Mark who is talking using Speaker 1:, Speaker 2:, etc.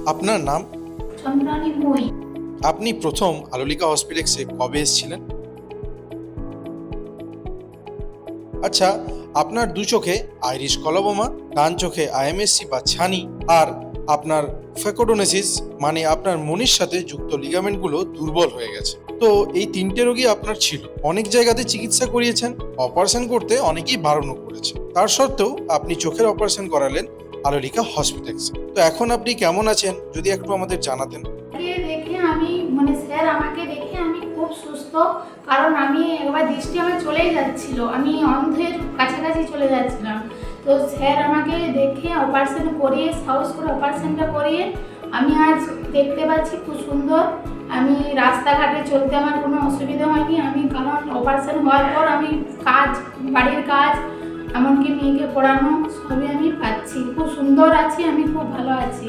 Speaker 1: আপনার নাম?
Speaker 2: চন্দ্রানী মই।
Speaker 1: আপনি প্রথম আলোলিকা হসপিটালসে কবে এসেছিলেন? আচ্ছা, আপনার দু চোখে আইরিশ কলবোমা, ডান চোখে আইএমএসসি বা ছানি, আর আপনার ফেকোডোনেসিস মানে আপনার মনির সাথে যুক্ত লিগামেন্টগুলো দুর্বল হয়ে গেছে। তো এই তিনটে রোগী আপনার ছিল। অনেক জায়গাতে চিকিৎসা করিয়েছেন, অপারেশন করতে অনেকেই বারণও করেছে। তার সত্ত্বেও আপনি চোখের অপারেশন করালেন আলোলিকা হসপিটালসে। তো এখন আপনি কেমন আছেন যদি একটু আমাদের জানাতেন।
Speaker 2: দেখে আমি স্যার আমাকে দেখে আমি খুব সুস্থ। কারণ আমি একবার দৃষ্টি আমার চলেই যাচ্ছিল, আমি অন্ধের কাছাকাছি চলে যাচ্ছিলাম। তো স্যার আমাকে দেখে অপারেশন করিয়ে, সাহস করে অপারেশনটা করিয়ে আমি আজ দেখতে পাচ্ছি খুব সুন্দর। আমি রাস্তাঘাটে চলতে আমার কোনো অসুবিধা হয়নি। আমি কারণ অপারেশন হওয়ার পর আমি কাজ, বাড়ির কাজ, এমনকি মেয়েকে পড়ানো সবই আমি পাচ্ছি। খুব সুন্দর আছি, আমি খুব ভালো আছি।